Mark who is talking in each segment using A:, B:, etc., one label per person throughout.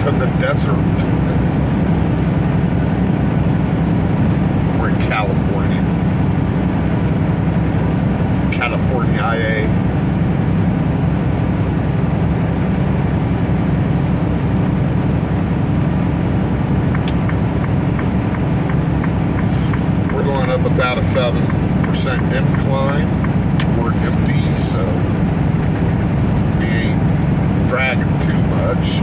A: to the desert. We're in California. California, IA. Up about a 7% incline. We're empty, so we ain't dragging too much.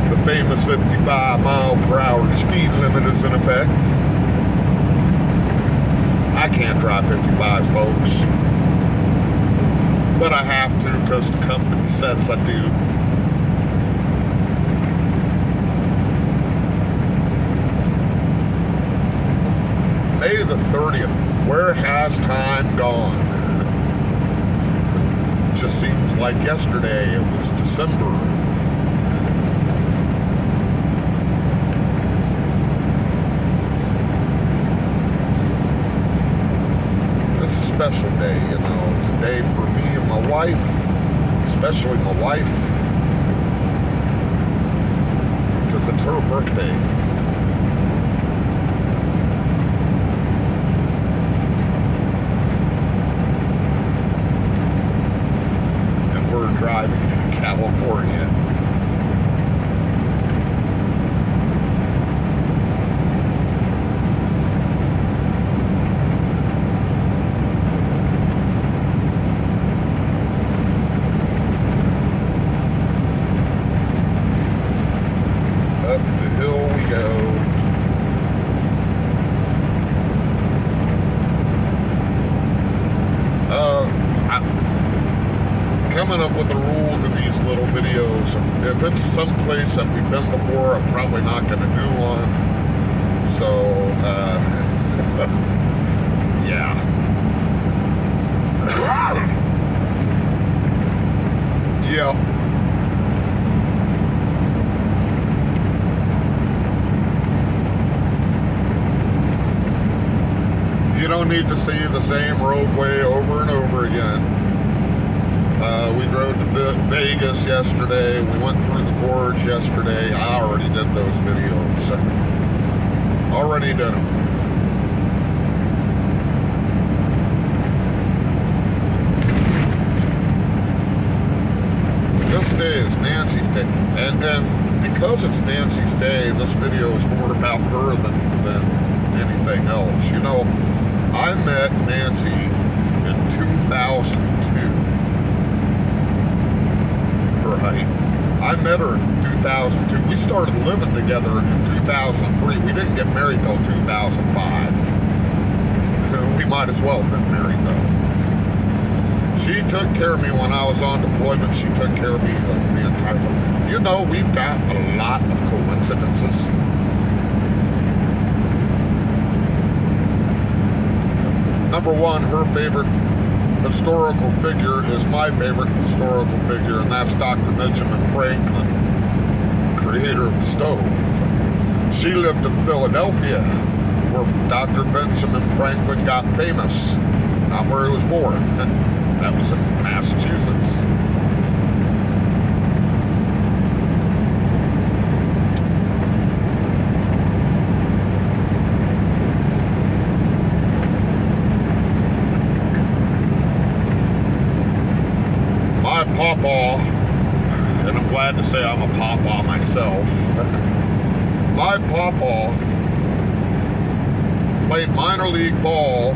A: The famous 55 mile per hour speed limit is in effect. I can't drive 55s, folks, but I have to because the company says I do. May the 30th. Where has time gone? It just seems like yesterday. It was December. It's a special day, you know. It's a day for me and my wife, especially my wife, because it's her birthday. Driving in California. Up the hill we go. Coming up with a rule to these little videos. If it's someplace that we've been before, I'm probably not going to do one. So, yeah. Yeah. You don't need to see the same roadway over and over again. We drove to Vegas yesterday. We went through the gorge yesterday. I already did those videos. Already did them. This day is Nancy's day. And because it's Nancy's day, this video is more about her than anything else. You know, I met Nancy in 2002. Right. I met her in 2002. We started living together in 2003. We didn't get married till 2005. We might as well have been married though. She took care of me when I was on deployment. She took care of me the entire time. You know, we've got a lot of coincidences. Number one, her favorite historical figure is my favorite historical figure, and that's Dr. Benjamin Franklin, creator of the stove. She lived in Philadelphia, where Dr. Benjamin Franklin got famous, not where he was born. That was in Massachusetts. My pawpaw, and I'm glad to say I'm a pawpaw myself, my pawpaw played minor league ball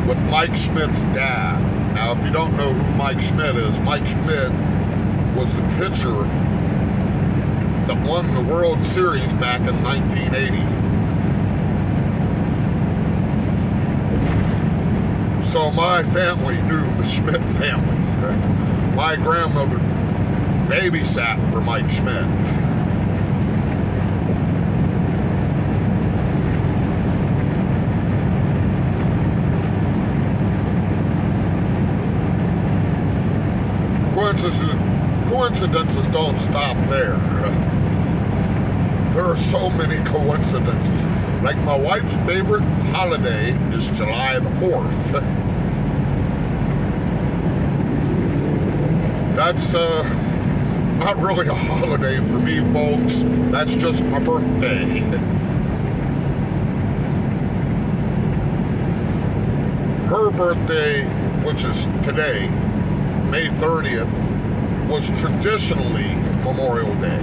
A: with Mike Schmidt's dad. Now, if you don't know who Mike Schmidt is, Mike Schmidt was the pitcher that won the World Series back in 1980. So my family knew the Schmidt family. My grandmother babysat for Mike Schmidt. Coincidences don't stop there. There are so many coincidences. Like my wife's favorite holiday is July the 4th. That's not really a holiday for me, folks. That's just my birthday. Her birthday, which is today, May 30th, was traditionally Memorial Day.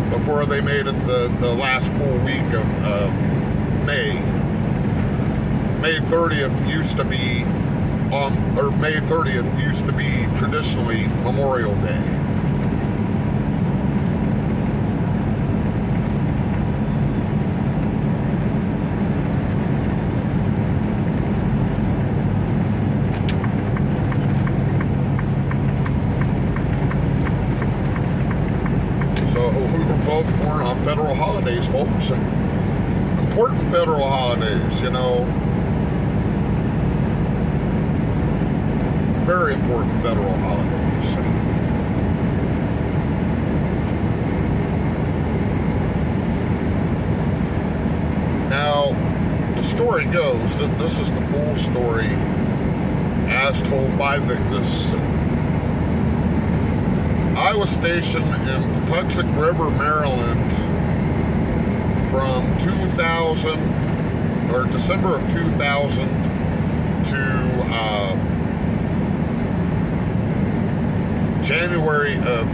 A: Before they made it the last full week of May. May 30th used to be May 30th used to be traditionally Memorial Day. So we were both born on federal holidays, folks. Important federal holidays, you know. Very important federal holidays. Now, the story goes that this is the full story as told by Victus. I was stationed in Patuxent River, Maryland from 2000, or December of 2000 to January of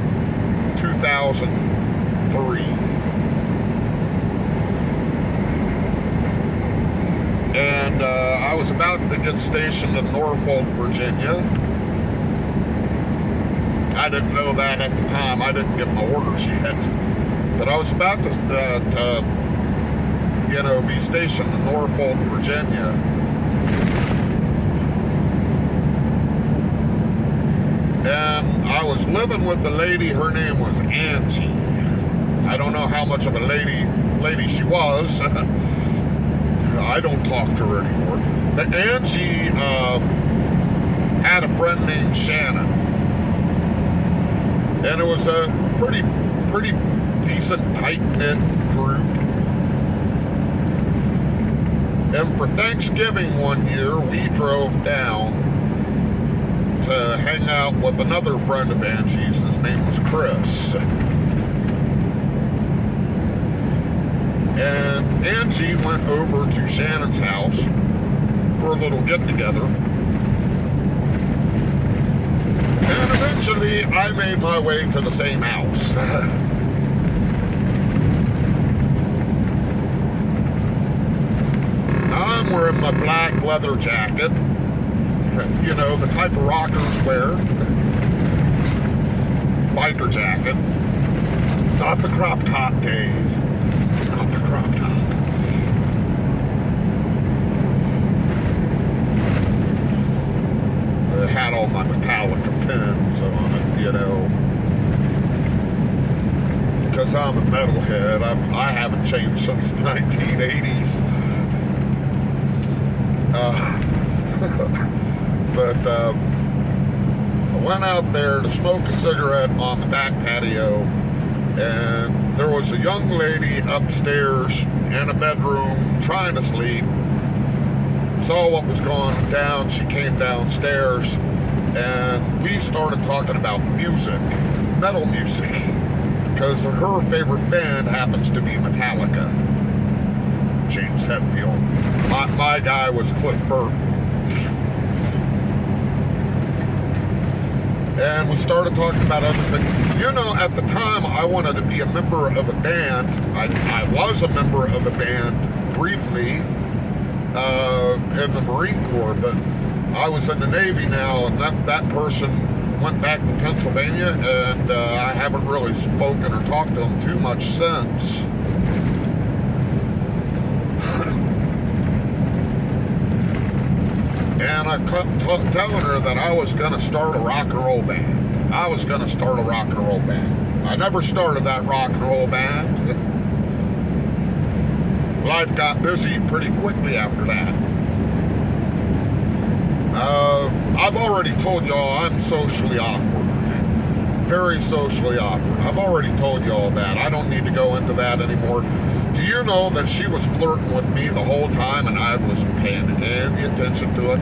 A: 2003. And I was about to get stationed in Norfolk, Virginia. I didn't know that at the time. I didn't get my orders yet. But I was about to be stationed in Norfolk, Virginia. And I was living with a lady, her name was Angie. I don't know how much of a lady she was. I don't talk to her anymore. But Angie had a friend named Shannon. And it was a pretty decent, tight-knit group. And for Thanksgiving one year, we drove down to hang out with another friend of Angie's. His name was Chris. And Angie went over to Shannon's house for a little get-together. And eventually, I made my way to the same house. Now, I'm wearing my black leather jacket. You know, the type of rockers wear. Biker jacket. Not the crop top, Dave. Not the crop top. It had all my Metallica pins on it, you know. Because I'm a metalhead. I haven't changed since the 1980s. But I went out there to smoke a cigarette on the back patio, and there was a young lady upstairs in a bedroom trying to sleep. Saw what was going down. She came downstairs, and we started talking about music, metal music, because her favorite band happens to be Metallica. James Hetfield. My guy was Cliff Burton. And we started talking about other things. You know, at the time, I wanted to be a member of a band. I was a member of a band briefly in the Marine Corps, but I was in the Navy now, and that person went back to Pennsylvania, and I haven't really spoken or talked to him too much since. And I kept telling her that I was going to start a rock and roll band. I was going to start a rock and roll band. I never started that rock and roll band. Life got busy pretty quickly after that. I've already told y'all I'm socially awkward. Very socially awkward. I've already told y'all that. I don't need to go into that anymore. Do you know that she was flirting with me the whole time and I was paying any attention to it?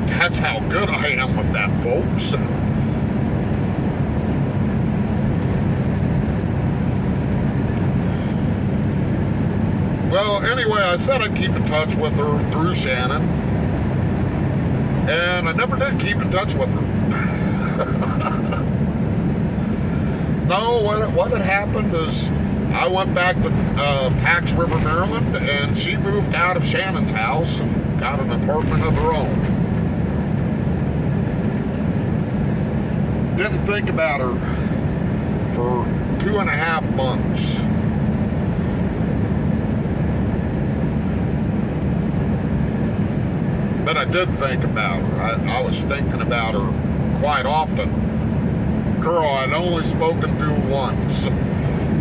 A: That's how good I am with that, folks. Well, anyway, I said I'd keep in touch with her through Shannon, and I never did keep in touch with her. No, what had happened is I went back to Pax River, Maryland, and she moved out of Shannon's house and got an apartment of her own. Didn't think about her for 2.5 months. But I did think about her. I was thinking about her quite often. Girl I'd only spoken to once.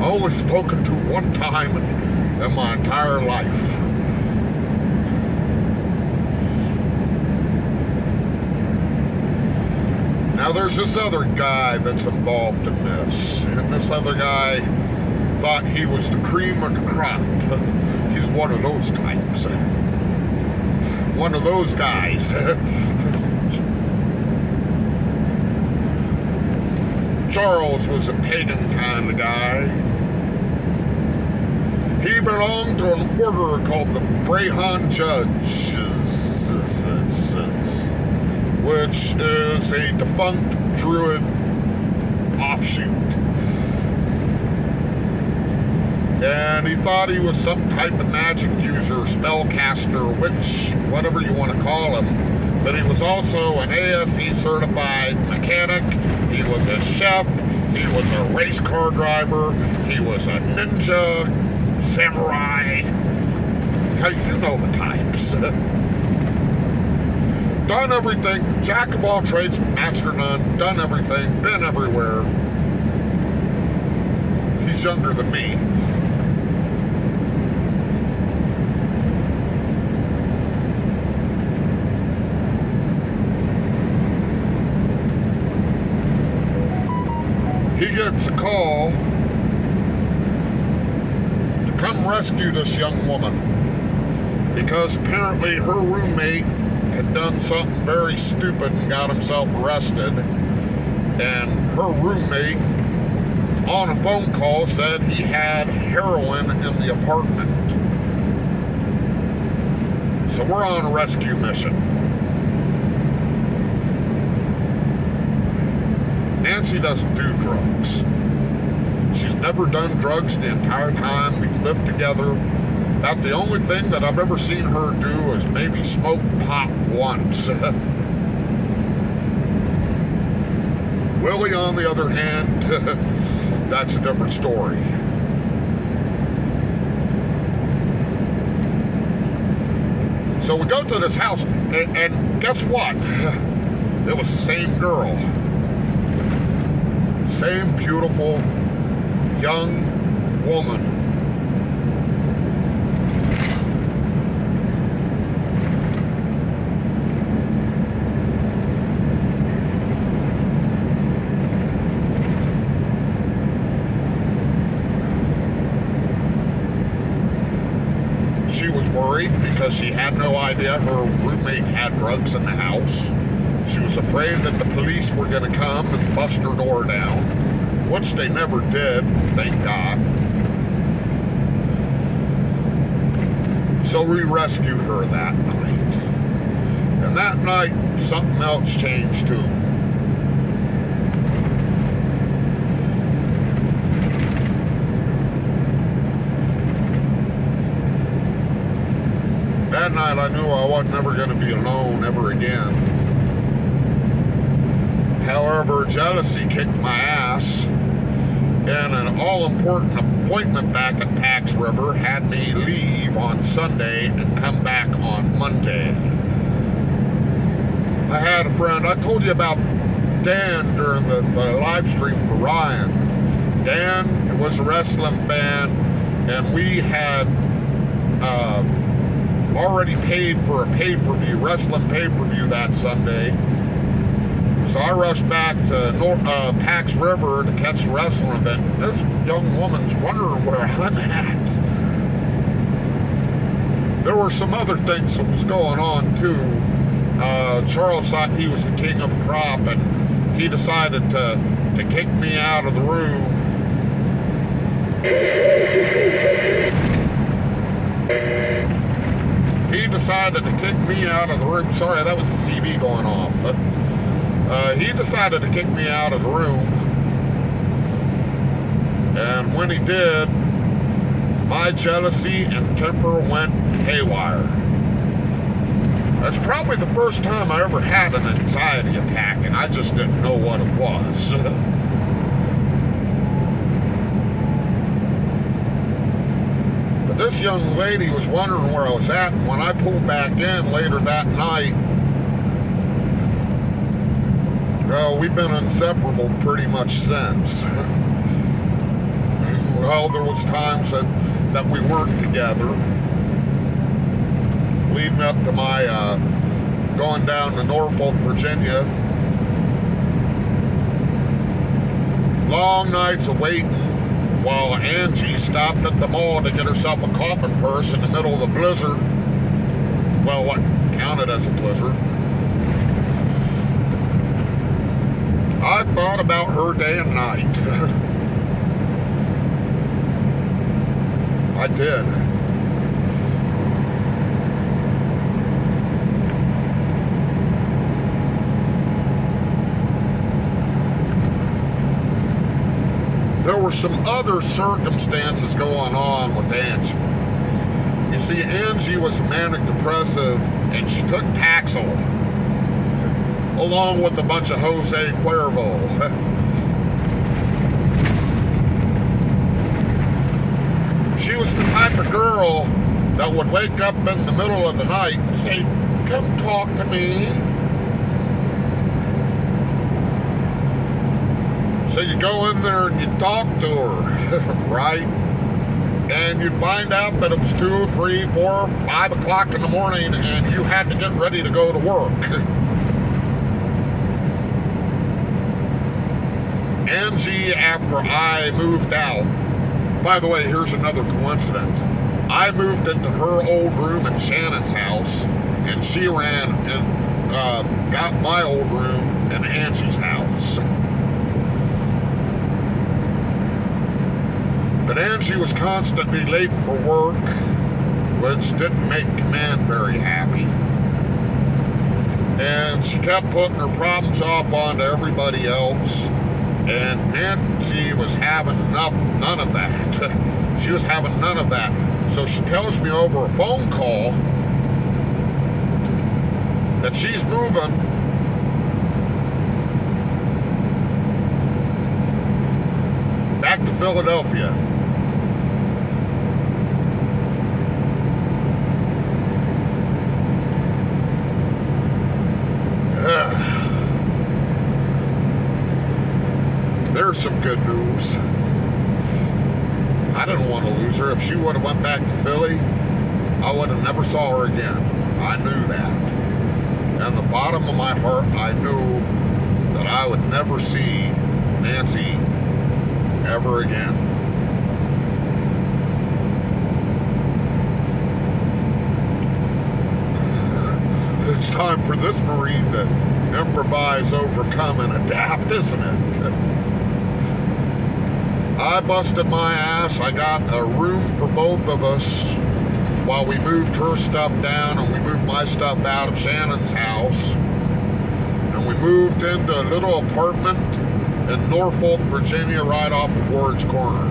A: Only spoken to one time in my entire life. Now there's this other guy that's involved in this, and this other guy thought he was the cream of the crop. He's one of those types. One of those guys. Charles was a pagan kind of guy. He belonged to an order called the Brehon Judges, which is a defunct Druid offshoot. And he thought he was some type of magic user, spellcaster, witch, whatever you want to call him. But he was also an ASE certified mechanic. He was a chef. He was a race car driver. He was a ninja, samurai. You know the types. Done everything. Jack of all trades, master none. Done everything. Been everywhere. He's younger than me. He gets a call to come rescue this young woman because apparently her roommate had done something very stupid and got himself arrested, and her roommate on a phone call said he had heroin in the apartment. So we're on a rescue mission. Nancy doesn't do drugs. She's never done drugs the entire time we've lived together. About the only thing that I've ever seen her do is maybe smoke pot once. Willie, on the other hand, that's a different story. So we go to this house, and guess what? It was the same girl. Same beautiful young woman. She was worried because she had no idea her roommate had drugs in the house. She was afraid that the police were going to come and bust her door down, which they never did, thank God. So we rescued her that night. And that night, something else changed too. That night I knew I wasn't ever going to be alone ever again. However, jealousy kicked my ass, and an all-important appointment back at Pax River had me leave on Sunday and come back on Monday. I had a friend, I told you about Dan during the live stream for Ryan. Dan was a wrestling fan, and we had already paid for a pay-per-view, wrestling pay-per-view that Sunday. So I rushed back to Pax River to catch the wrestling event. This young woman's wondering where I'm at. There were some other things that was going on too. Charles thought he was the king of the crop, and he decided to kick me out of the room. He decided to kick me out of the room. Sorry, that was the TV going off. He decided to kick me out of the room. And when he did, my jealousy and temper went haywire. That's probably the first time I ever had an anxiety attack, and I just didn't know what it was. But this young lady was wondering where I was at, and when I pulled back in later that night, well, we've been inseparable pretty much since. Well, there was times that we weren't together, leading up to my going down to Norfolk, Virginia. Long nights of waiting while Angie stopped at the mall to get herself a coffin purse in the middle of a blizzard. Well, what counted as a blizzard. I thought about her day and night. I did. There were some other circumstances going on with Angie. You see, Angie was manic depressive, and she took Paxil, along with a bunch of Jose Cuervo. She was the type of girl that would wake up in the middle of the night and say, "Come talk to me." So you go in there and you talk to her, right? And you'd find out that it was 2, 3, 4, 5 o'clock in the morning and you had to get ready to go to work. Angie, after I moved out, by the way, here's another coincidence. I moved into her old room in Shannon's house, and she ran and got my old room in Angie's house. But Angie was constantly late for work, which didn't make Command very happy. And she kept putting her problems off onto everybody else. And Nancy was having none of that. She was having none of that. So she tells me over a phone call that she's moving back to Philadelphia. There's some good news. I didn't want to lose her. If she would have went back to Philly, I would have never saw her again. I knew that. And the bottom of my heart, I knew that I would never see Nancy ever again. It's time for this Marine to improvise, overcome, and adapt, isn't it? I busted my ass. I got a room for both of us while we moved her stuff down and we moved my stuff out of Shannon's house. And we moved into a little apartment in Norfolk, Virginia, right off of Ward's Corner.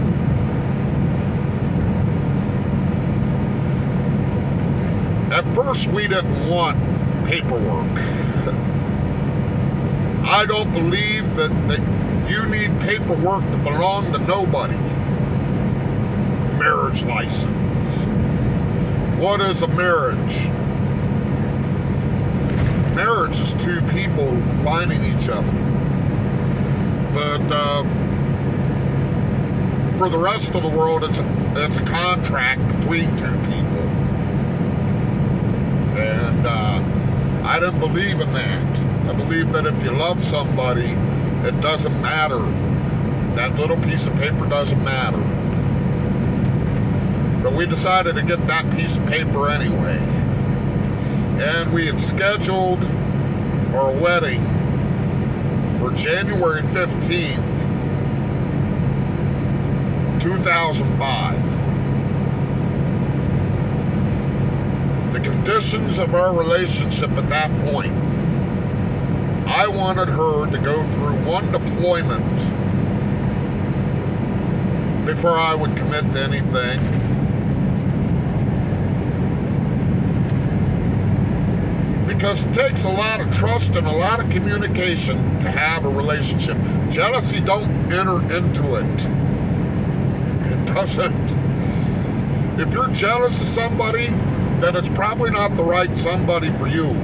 A: At first, we didn't want paperwork. I don't believe that you need paperwork to belong to nobody. Marriage license. What is a marriage? Marriage is two people finding each other. But for the rest of the world, it's a contract between two people. And I didn't believe in that. I believe that if you love somebody, it doesn't matter. That little piece of paper doesn't matter. But we decided to get that piece of paper anyway. And we had scheduled our wedding for January 15th, 2005. conditions of our relationship at that point, I wanted her to go through one deployment before I would commit to anything. Because it takes a lot of trust and a lot of communication to have a relationship. Jealousy don't enter into it. It doesn't. If you're jealous of somebody, then it's probably not the right somebody for you.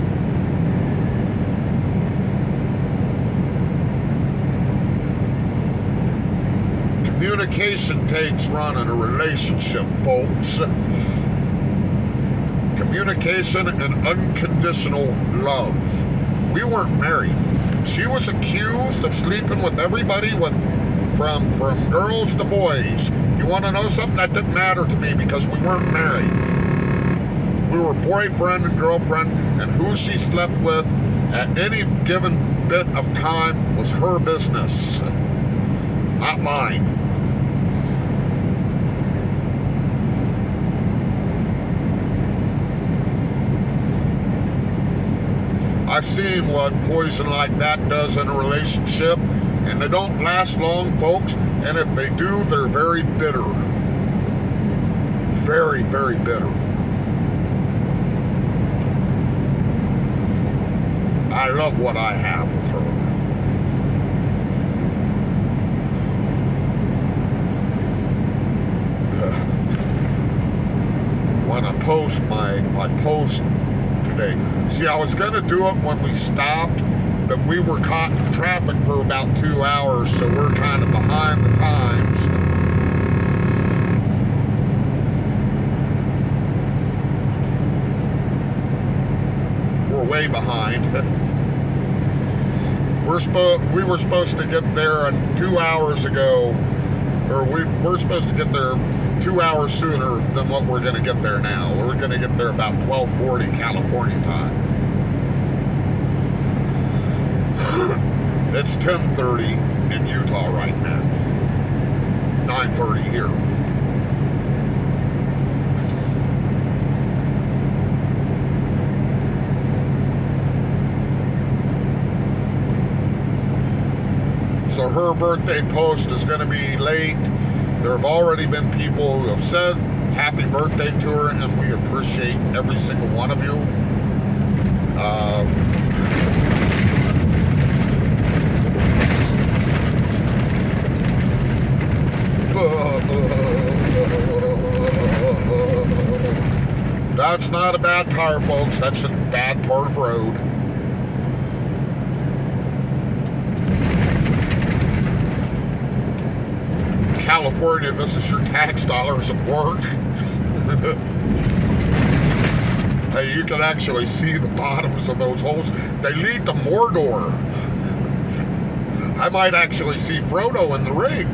A: Communication takes running a relationship, folks. Communication and unconditional love. We weren't married. She was accused of sleeping with everybody, from girls to boys. You want to know something? That didn't matter to me because we weren't married. We were boyfriend and girlfriend, and who she slept with at any given bit of time was her business, not mine. I've seen what poison like that does in a relationship, and they don't last long, folks, and if they do, they're very bitter. Very, very bitter. I love what I have with her. When I post my post today. See, I was going to do it when we stopped, but we were caught in traffic for about 2 hours, so we're kind of behind the times. We're way behind. We were supposed to get there 2 hours ago, or we're supposed to get there 2 hours sooner than what we're going to get there now. We're going to get there about 12:40 California time. It's 10:30 in Utah right now. 9:30 here. So her birthday post is going to be late. There have already been people who have said happy birthday to her, and we appreciate every single one of you. That's not a bad car, folks. That's a bad part of road. California, this is your tax dollars at work. Hey, you can actually see the bottoms of those holes. They lead to Mordor. I might actually see Frodo in the ring.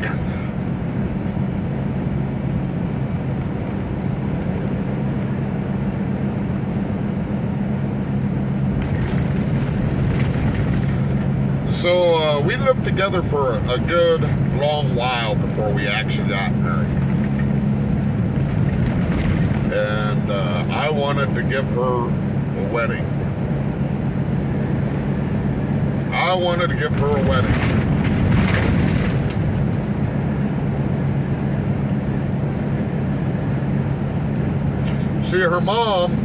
A: So we lived together for a good long while before we actually got married. And I wanted to give her a wedding. I wanted to give her a wedding. See, her mom's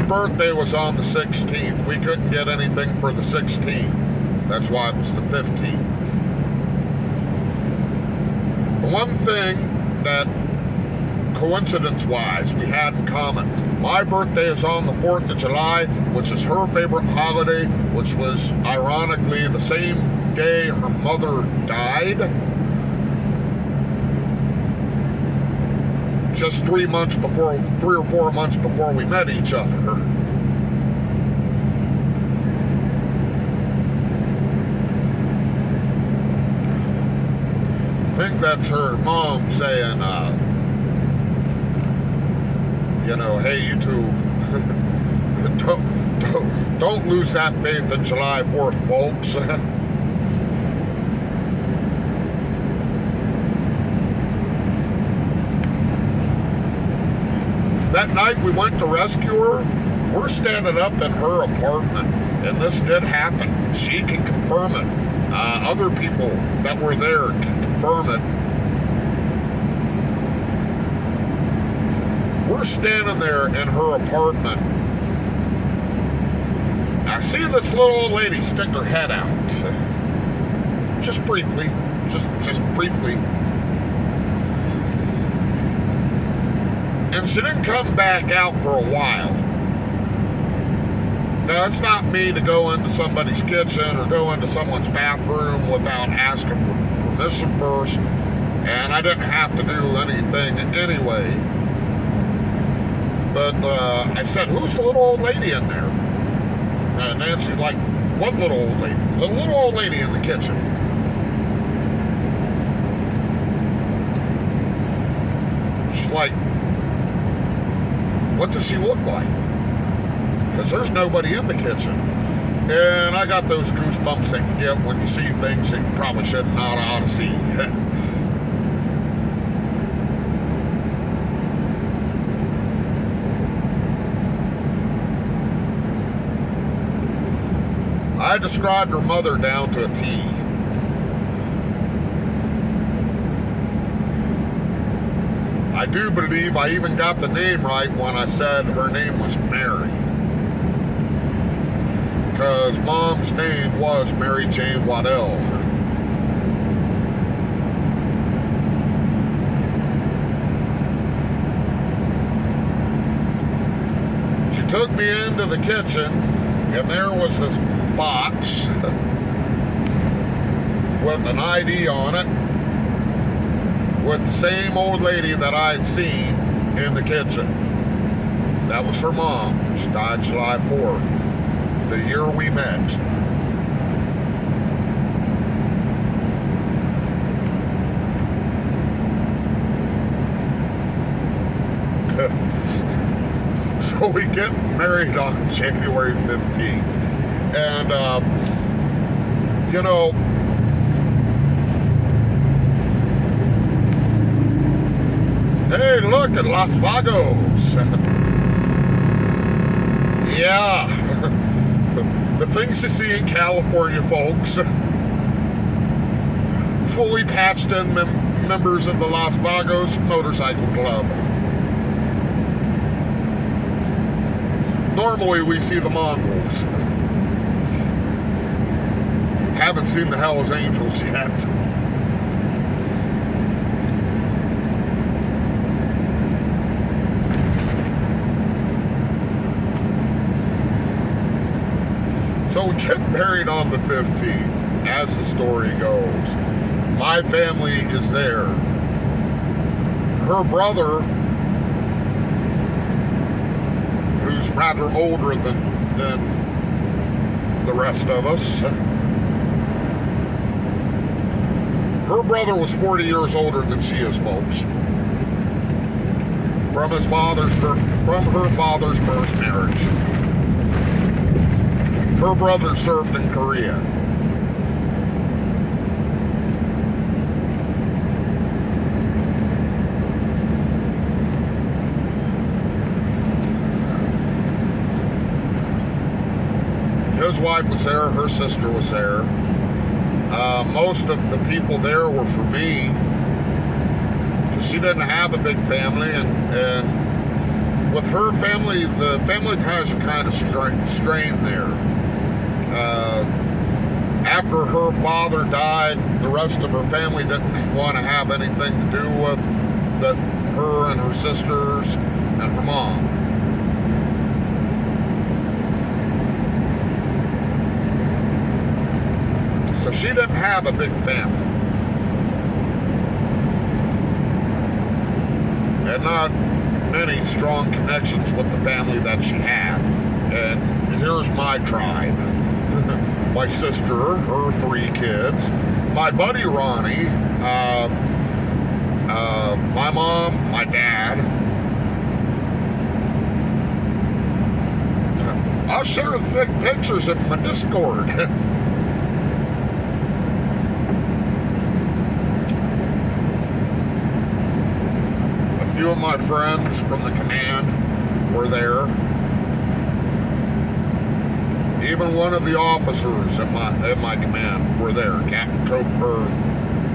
A: birthday was on the 16th. We couldn't get anything for the 16th. That's why it was the 15th. The one thing that, coincidence-wise, we had in common, my birthday is on the 4th of July, which is her favorite holiday, which was, ironically, the same day her mother died. Just 3 or 4 months before we met each other. I think that's her mom saying, hey, you two, don't lose that faith in July 4th, folks. That night we went to rescue her, we're standing up in her apartment, and this did happen. She can confirm it. Other people that were there can confirm it. We're standing there in her apartment. I see this little old lady stick her head out. Just briefly. Just briefly. And she didn't come back out for a while. Now, it's not me to go into somebody's kitchen or go into someone's bathroom without asking for permission first. And I didn't have to do anything anyway. But I said, who's the little old lady in there? And Nancy's like, what little old lady? The little old lady in the kitchen. She's like, what does she look like? Because there's nobody in the kitchen. And I got those goosebumps that you get when you see things that you probably should not ought to see. I described her mother down to a T. I do believe I even got the name right when I said her name was Mary. Because Mom's name was Mary Jane Waddell. She took me into the kitchen, and there was this box with an ID on it with the same old lady that I'd seen in the kitchen. That was her mom. She died July 4th, the year we met. So we get married on January 15th. And, you know, hey, look at Los Vagos. Yeah, the things to see in California, folks. Fully patched in members of the Los Vagos Motorcycle Club. Normally we see the Mongols. Haven't seen the Hells Angels yet. So we get married on the 15th, as the story goes. My family is there. Her brother, who's rather older than the rest of us, her brother was 40 years older than she is, folks. From her father's first marriage. Her brother served in Korea. His wife was there, her sister was there. Most of the people there were for me, because she didn't have a big family, and with her family, the family ties are kind of strained there. After her father died, the rest of her family didn't want to have anything to do with her and her sisters and her mom. So she didn't have a big family. And not many strong connections with the family that she had. And here's my tribe. My sister, her 3 kids, my buddy Ronnie, my mom, my dad. I'll share the pictures in my Discord. A few of my friends from the command. were there. Even one of the officers in my command were there. Captain or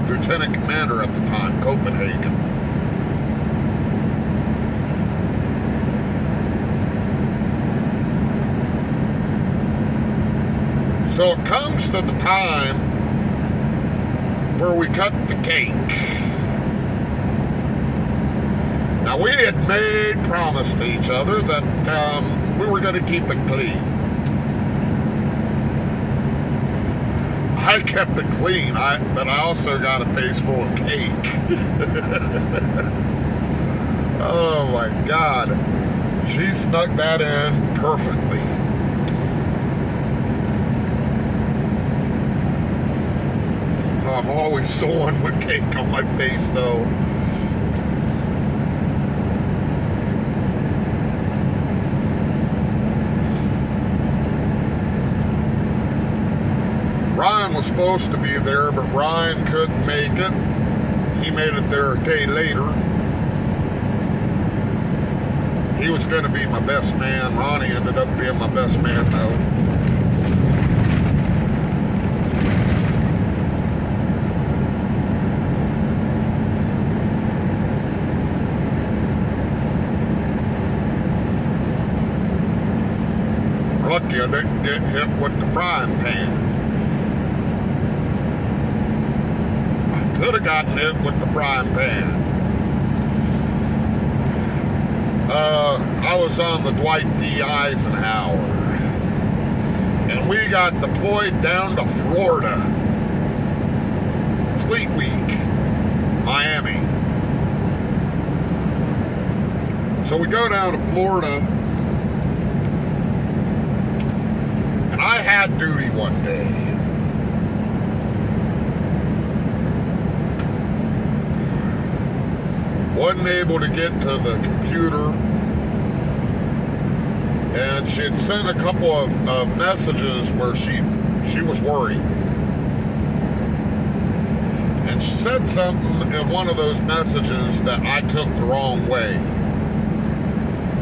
A: Lieutenant Commander at the time, Copenhagen. So it comes to the time where we cut the cake. Now we had made promise to each other that we were going to keep it clean. I kept it clean, but I also got a face full of cake. Oh my God. She snuck that in perfectly. I'm always the one with cake on my face, though. Ryan was supposed to be there, but Ryan couldn't make it. He made it there a day later. He was going to be my best man. Ronnie ended up being my best man, though. Lucky I didn't get hit with the frying pan. I could have gotten hit with the frying pan. I was on the Dwight D. Eisenhower, and we got deployed down to Florida. Fleet Week, Miami. So we go down to Florida, and I had duty one day. Wasn't able to get to the computer, and she had sent a couple of messages where she was worried. And she said something in one of those messages that I took the wrong way.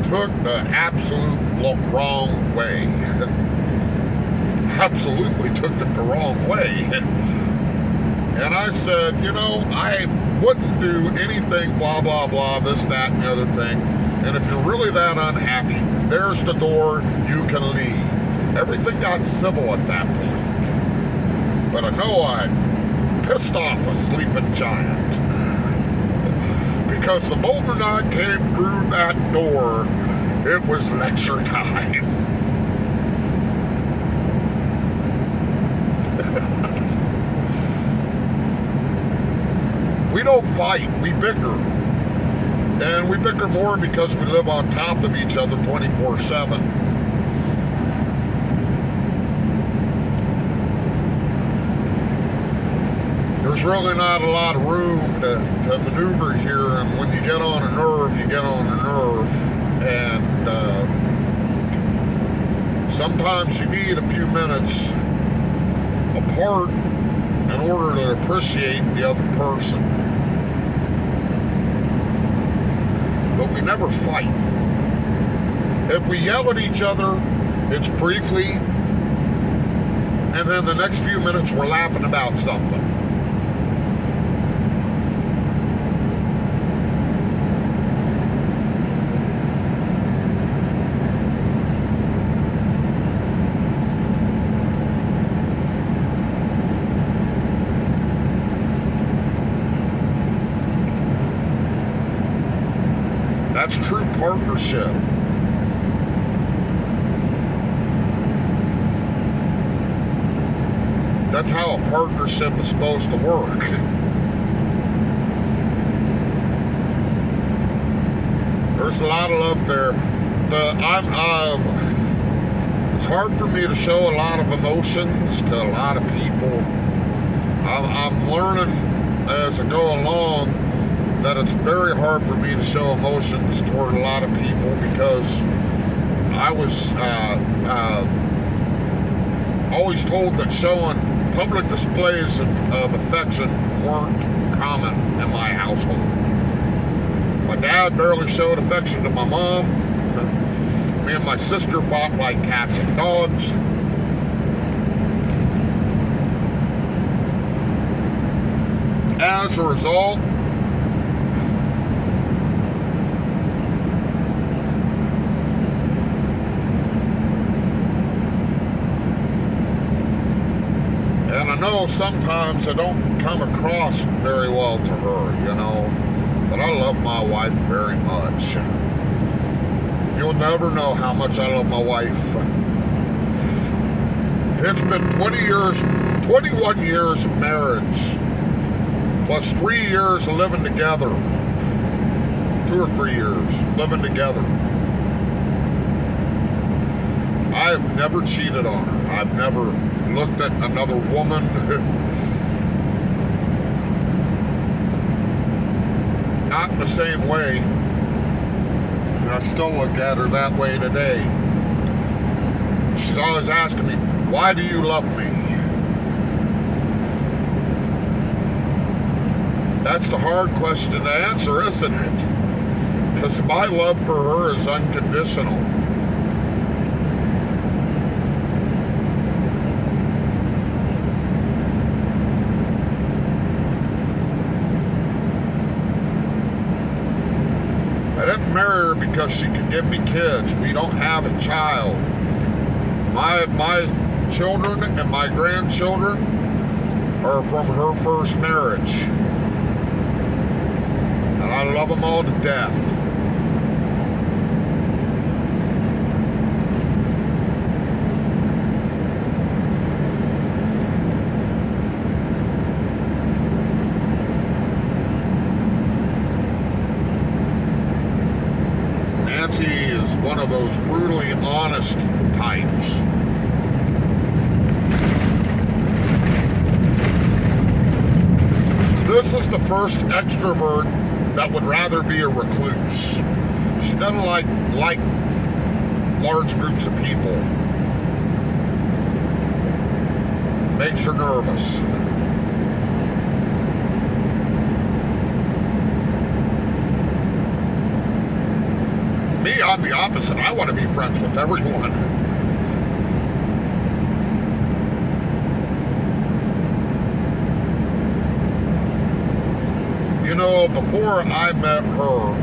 A: Took the absolute wrong way. Absolutely took it the wrong way. And I said, you know, I wouldn't do anything, blah, blah, blah, this, that, and the other thing. And if you're really that unhappy, there's the door, you can leave. Everything got civil at that point. But I know I pissed off a sleeping giant. Because the moment I came through that door, it was lecture time. We don't fight, we bicker. And we bicker more because we live on top of each other 24/7. There's really not a lot of room to maneuver here, and when you get on a nerve, you get on a nerve. And sometimes you need a few minutes apart in order to appreciate the other person. But we never fight. If we yell at each other, it's briefly, and then the next few minutes we're laughing about something. That's true partnership. That's how a partnership is supposed to work. There's a lot of love there. It's hard for me to show a lot of emotions to a lot of people. I'm learning as I go along that it's very hard for me to show emotions toward a lot of people because I was always told that showing public displays of affection weren't common in my household. My dad barely showed affection to my mom. Me and my sister fought like cats and dogs. As a result, and I know sometimes I don't come across very well to her, you know, but I love my wife very much. You'll never know how much I love my wife. It's been 21 years of marriage, plus 3 years of living together. 2 or 3 years living together. I have never cheated on her. I've never looked at another woman. Not in the same way. And I still look at her that way today. She's always asking me, why do you love me? That's the hard question to answer, isn't it? Because my love for her is unconditional. I didn't marry her because she could give me kids. We don't have a child. My children and my grandchildren are from her first marriage. And I love them all to death. Nancy is one of those brutally honest types. This is the first extrovert that would rather be a recluse. She doesn't like large groups of people. Makes her nervous. Me, I'm the opposite. I want to be friends with everyone. You know, before I met her,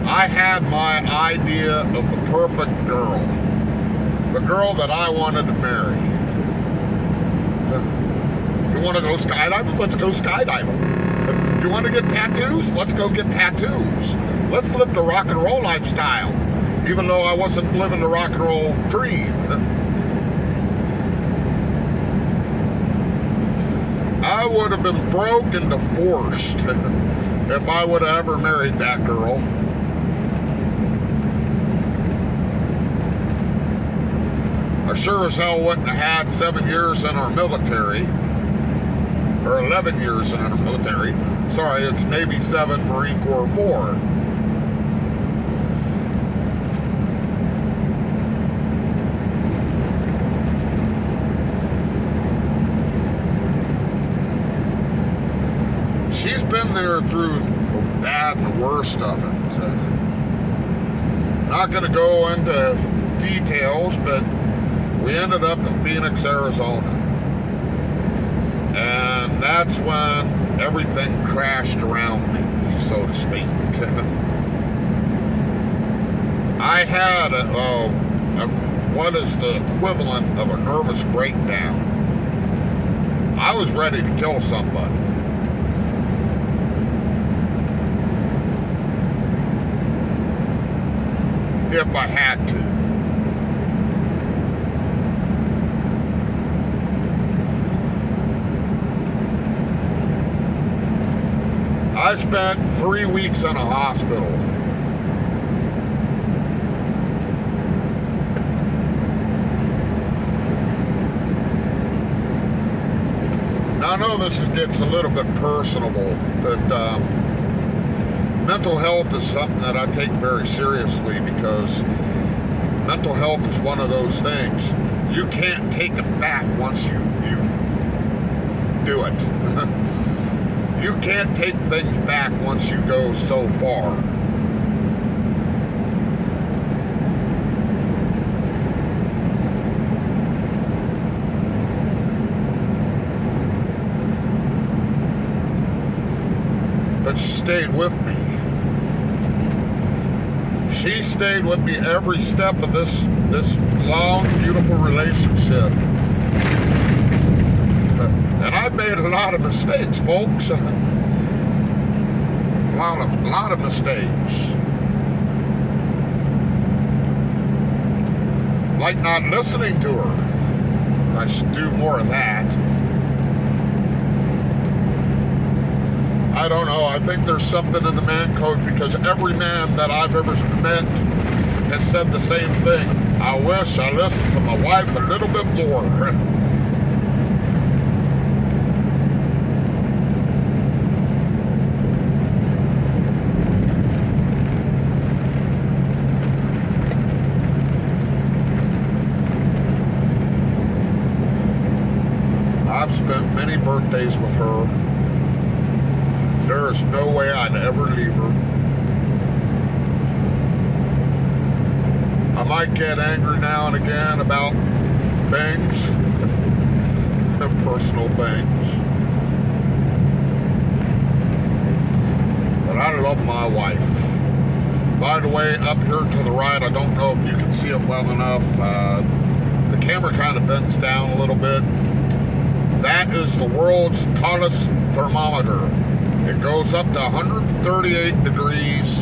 A: I had my idea of the perfect girl. The girl that I wanted to marry. You want to go skydiving? Let's go skydiving. You want to get tattoos? Let's go get tattoos. Let's live the rock and roll lifestyle, even though I wasn't living the rock and roll dream. I would have been broke and divorced if I would have ever married that girl. I sure as hell wouldn't have had 7 years in our military, or 11 years in our military. Sorry, it's Navy 7, Marine Corps 4. She's been there through the bad and the worst of it. Not going to go into details, but we ended up in Phoenix, Arizona. And that's when everything crashed around me, so to speak. I had what is the equivalent of a nervous breakdown. I was ready to kill somebody. If I had to. I spent 3 weeks in a hospital. Now I know this gets a little bit personable, but mental health is something that I take very seriously, because mental health is one of those things you can't take it back once you do it. You can't take things back once you go so far. stayed with me. She stayed with me every step of this long, beautiful relationship. And I made a lot of mistakes, folks. A lot of mistakes. Like not listening to her. I should do more of that. I don't know. I think there's something in the man code, because every man that I've ever met has said the same thing. I wish I listened to my wife a little bit more. I've spent many birthdays with her. There is no way I'd ever leave her. I might get angry now and again about things, personal things. But I love my wife. By the way, up here to the right, I don't know if you can see it well enough. The camera kind of bends down a little bit. That is the world's tallest thermometer. It goes up to 138 degrees.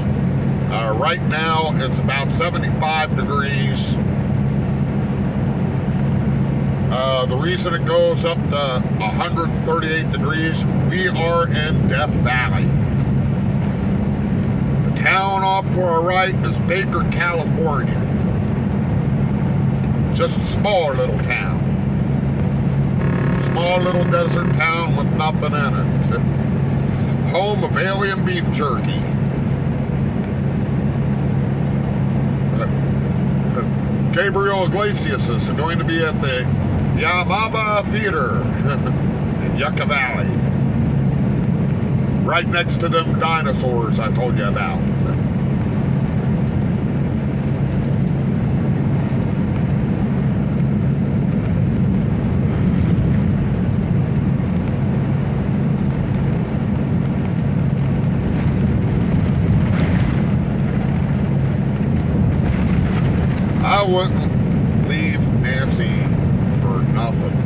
A: Right now, it's about 75 degrees. The reason it goes up to 138 degrees, we are in Death Valley. The town off to our right is Baker, California. Just a small little town. Small little desert town with nothing in it. Home of alien beef jerky. Gabriel Iglesias is going to be at the Yamava Theater in Yucca Valley. Right next to them dinosaurs I told you about. I wouldn't leave Nancy for nothing.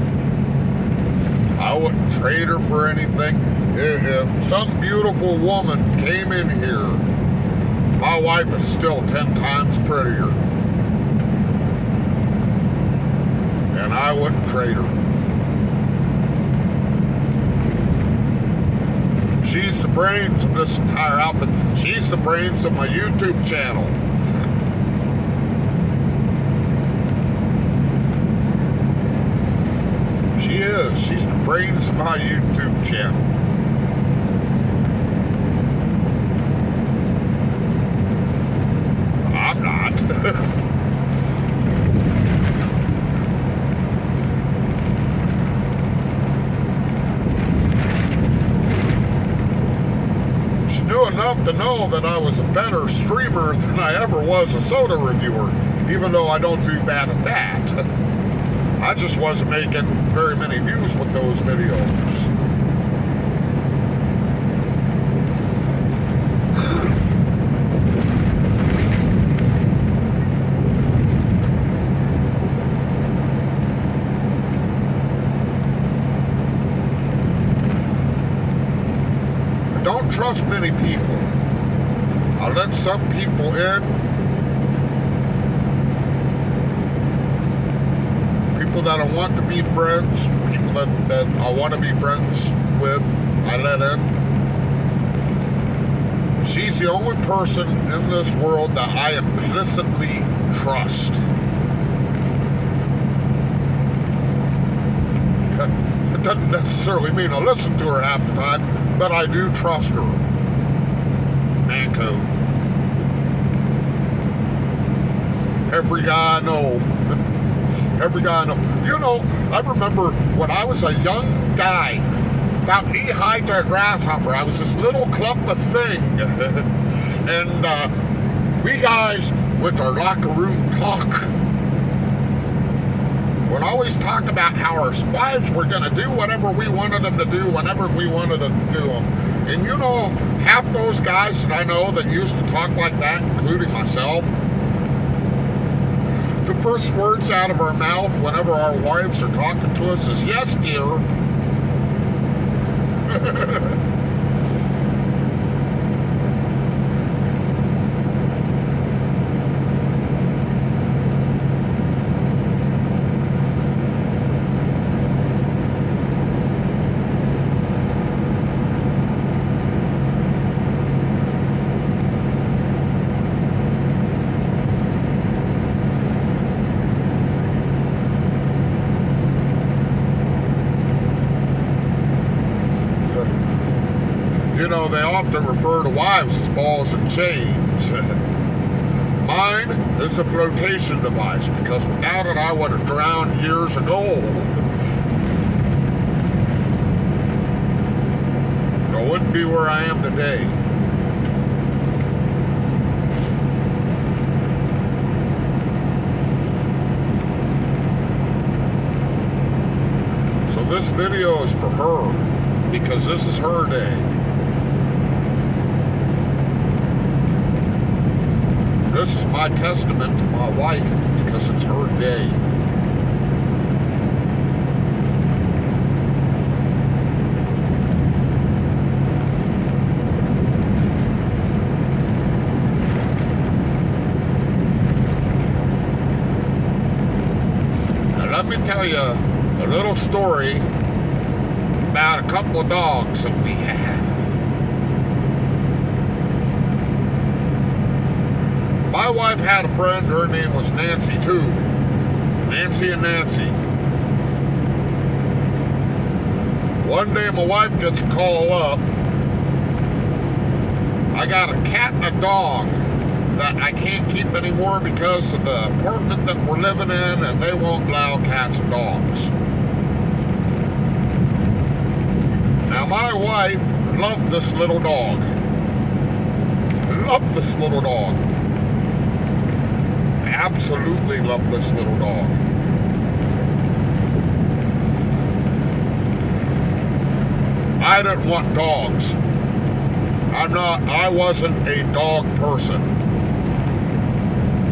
A: I wouldn't trade her for anything. If some beautiful woman came in here, my wife is still 10 times prettier. And I wouldn't trade her. She's the brains of this entire outfit. She's the brains of my YouTube channel. She is. She's the brains of my YouTube channel. I'm not. She knew enough to know that I was a better streamer than I ever was a soda reviewer, even though I don't do bad at that. I just wasn't making very many views with those videos. I don't trust many people. I let some people in. People that I want to be friends, people that I want to be friends with, I let in. She's the only person in this world that I implicitly trust. It doesn't necessarily mean I listen to her half the time, but I do trust her. Man code. Every guy I know. Every guy I know. You know, I remember when I was a young guy, about knee-high to a grasshopper, I was this little clump of thing. And we guys, with our locker room talk, would always talk about how our wives were going to do whatever we wanted them to do whenever we wanted them to do them. And you know, half those guys that I know that used to talk like that, including myself, the first words out of our mouth whenever our wives are talking to us is, "Yes, dear." You know, they often refer to wives as balls and chains. Mine is a flotation device, because without it I would have drowned years ago. I wouldn't be where I am today. So this video is for her, because this is her day. This is my testament to my wife, because it's her day. Now let me tell you a little story about a couple of dogs that we have. My wife had a friend, her name was Nancy too. Nancy and Nancy. One day my wife gets a call up. I got a cat and a dog that I can't keep anymore because of the apartment that we're living in, and they won't allow cats and dogs. Now my wife loved this little dog. Loved this little dog. Absolutely love this little dog. I didn't want dogs. I wasn't a dog person.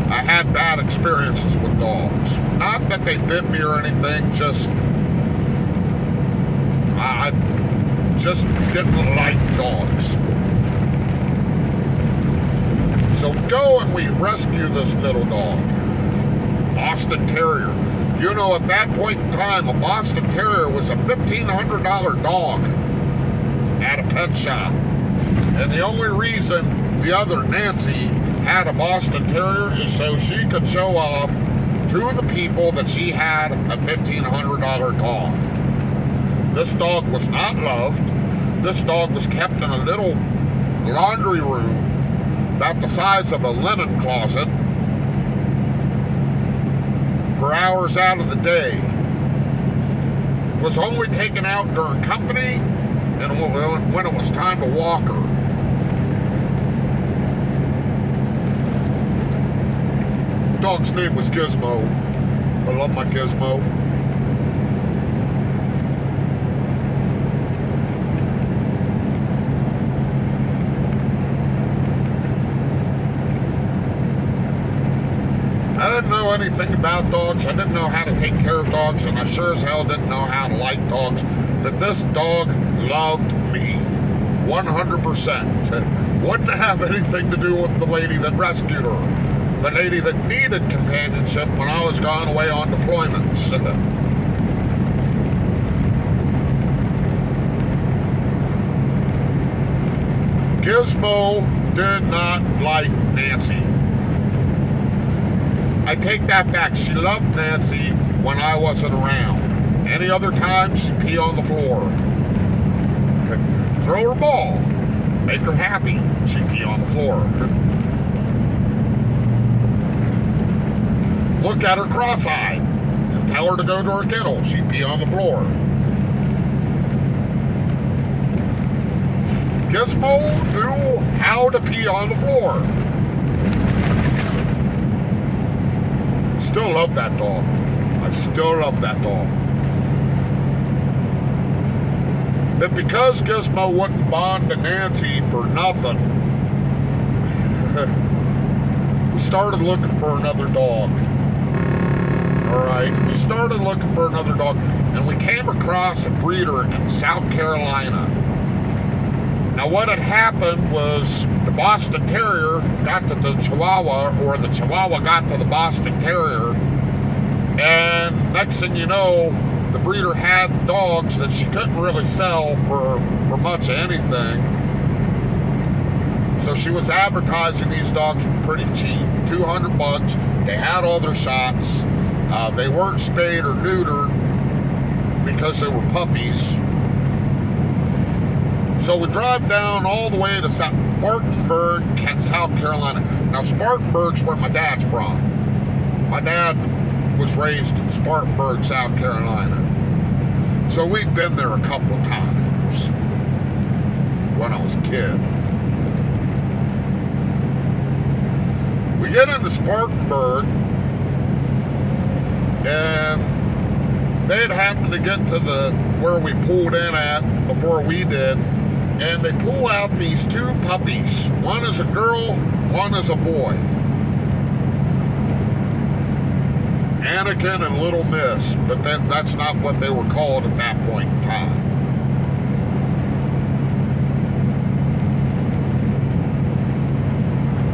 A: I had bad experiences with dogs. Not that they bit me or anything, just I just didn't like dogs. So go and we rescue this little dog, Boston Terrier. You know, at that point in time, a Boston Terrier was a $1,500 dog at a pet shop. And the only reason the other Nancy had a Boston Terrier is so she could show off to the people that she had a $1,500 dog. This dog was not loved. This dog was kept in a little laundry room about the size of a linen closet for hours out of the day. Was only taken out during company and when it was time to walk her. Dog's name was Gizmo. I love my Gizmo. I didn't know anything about dogs. I didn't know how to take care of dogs, and I sure as hell didn't know how to like dogs. But this dog loved me 100%. Wouldn't have anything to do with the lady that rescued her. The lady that needed companionship when I was gone away on deployments. Gizmo did not like Nancy. I take that back. She loved Nancy when I wasn't around. Any other time, she'd pee on the floor. Throw her a ball. Make her happy. She'd pee on the floor. Look at her cross-eyed and tell her to go to her kennel. She'd pee on the floor. Gizmo knew how to pee on the floor. Still love that dog. I still love that dog. that because Gizmo wouldn't bond to Nancy for nothing, we started looking for another dog. Alright, we started looking for another dog, and we came across a breeder in South Carolina. Now what had happened was the Boston Terrier got to the Chihuahua, or the Chihuahua got to the Boston Terrier, and next thing you know, the breeder had dogs that she couldn't really sell for much of anything. So she was advertising these dogs for pretty cheap, $200. They had all their shots. They weren't spayed or neutered because they were puppies. So we drive down all the way to Spartanburg, South Carolina. Now Spartanburg's where my dad's from. My dad was raised in Spartanburg, South Carolina. So we'd been there a couple of times when I was a kid. We get into Spartanburg, and they'd happened to get to where we pulled in at before we did, and they pull out these two puppies. One is a girl, one is a boy. Anakin and Little Miss, but that's not what they were called at that point in time.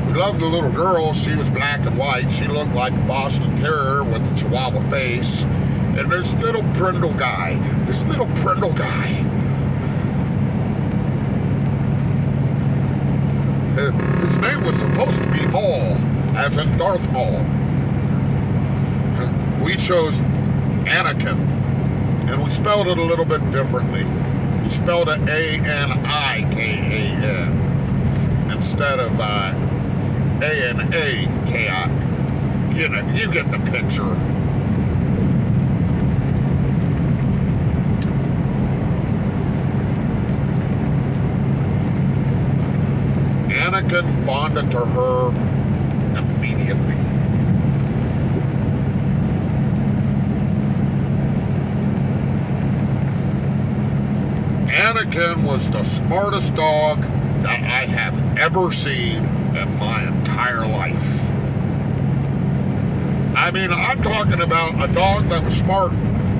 A: We loved the little girl. She was black and white. She looked like a Boston Terrier with a Chihuahua face. And this little Prindle guy, his name was supposed to be Maul, as in Darth Maul. We chose Anakin, and we spelled it a little bit differently. We spelled it A-N-I-K-A-N instead of A-N-A-K-I. You know, you get the picture. Anakin bonded to her immediately. Anakin was the smartest dog that I have ever seen in my entire life. I mean, I'm talking about a dog that was smart,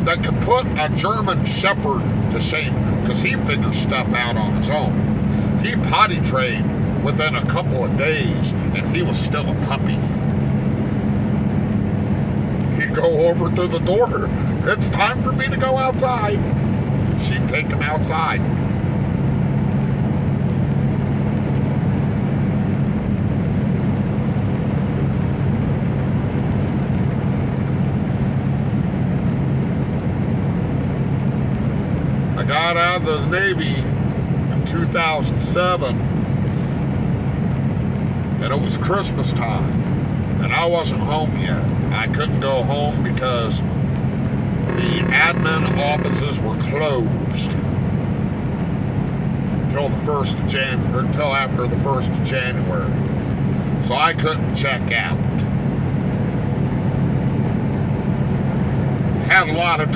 A: that could put a German Shepherd to shame, because he figures stuff out on his own. He potty trained within a couple of days, and he was still a puppy. He'd go over to the door. It's time for me to go outside. She'd take him outside. I got out of the Navy in 2007, and it was Christmas time, and I wasn't home yet. I couldn't go home because the admin offices were closed until after the 1st of January. So I couldn't check out. Had a lot to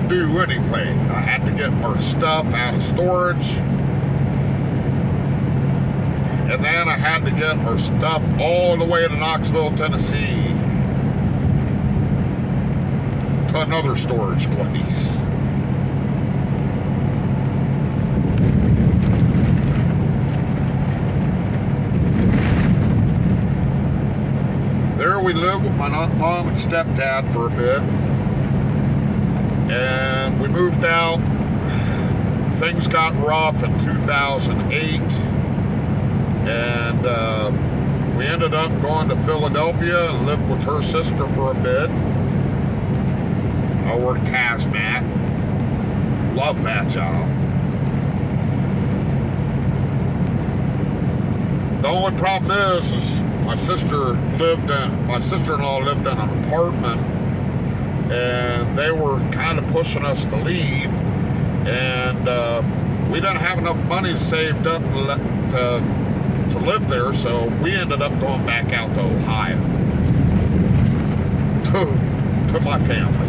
A: do anyway. I had to get more stuff out of storage. And then I had to get our stuff all the way to Knoxville, Tennessee, to another storage place. There we lived with my mom and stepdad for a bit. And we moved out. Things got rough in 2008. And we ended up going to Philadelphia and lived with her sister for a bit. I worked hazmat. Love that job. The only problem is my sister-in-law lived in an apartment, and they were kind of pushing us to leave, and we didn't have enough money saved up to live there, so we ended up going back out to Ohio to my family.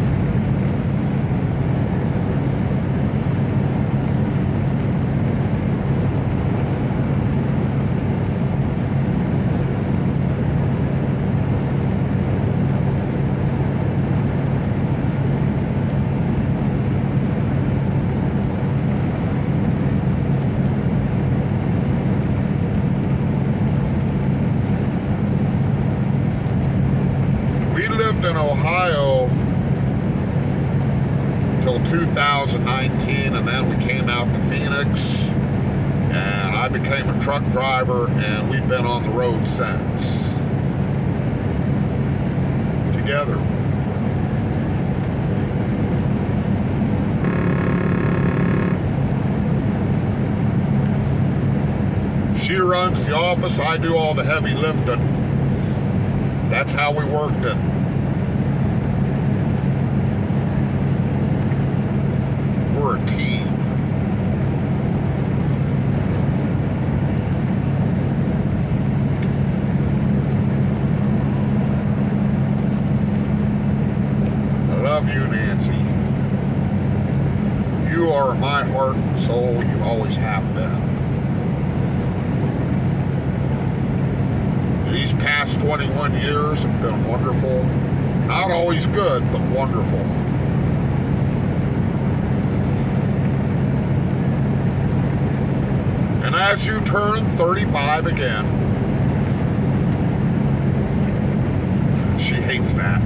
A: in Ohio till 2019, and then we came out to Phoenix, and I became a truck driver, and we've been on the road since. Together. She runs the office, I do all the heavy lifting. That's how we worked it. We're a team. I love you, Nancy. You are my heart and soul. You always have been. These past 21 years have been wonderful. Not always good, but wonderful. And as you turn 35 again, she hates that.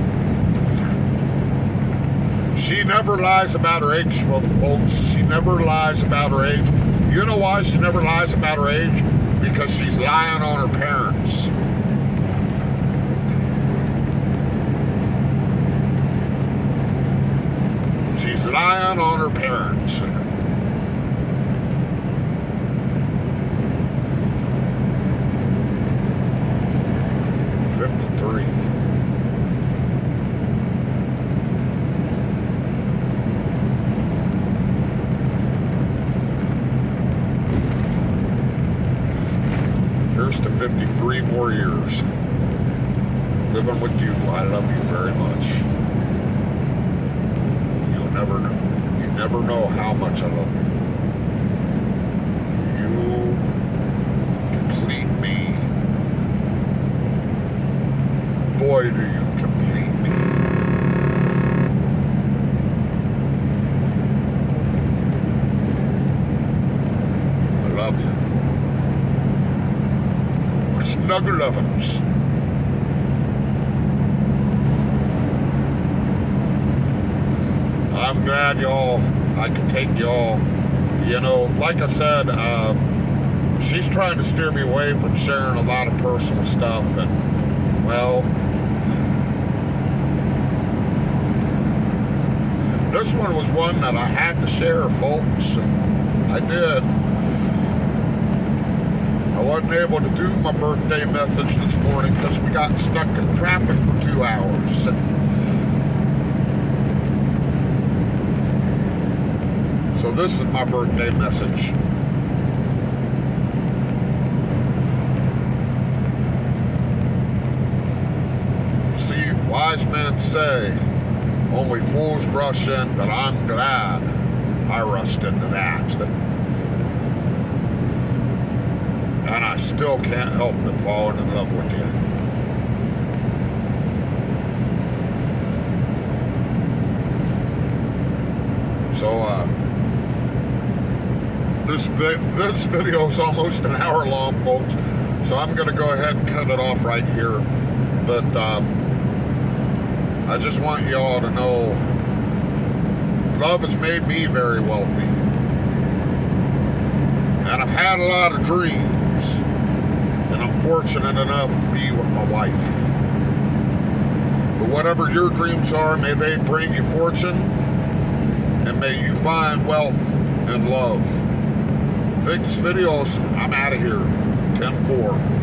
A: She never lies about her age, folks. She never lies about her age. You know why she never lies about her age? Because she's lying on her parents. She's lying on her parents. Here's to 53 more years. Living with you. I love you very much. You never know how much I love you. You complete me. Boy, do you complete me. I love you. We're snuggle lovins'. I'm glad I can take y'all. You know, like I said, she's trying to steer me away from sharing a lot of personal stuff, and, well, this one was one that I had to share, folks. I did. I wasn't able to do my birthday message this morning because we got stuck in traffic for 2 hours. So this is my birthday message. See, wise men say, only fools rush in, but I'm glad I rushed into that. And I still can't help but falling in love with you. So, this video is almost an hour long, folks. So I'm going to go ahead and cut it off right here. But I just want you all to know, love has made me very wealthy. And I've had a lot of dreams. And I'm fortunate enough to be with my wife. But whatever your dreams are, may they bring you fortune. And may you find wealth and love. Vic's Videos, I'm out of here. 10-4.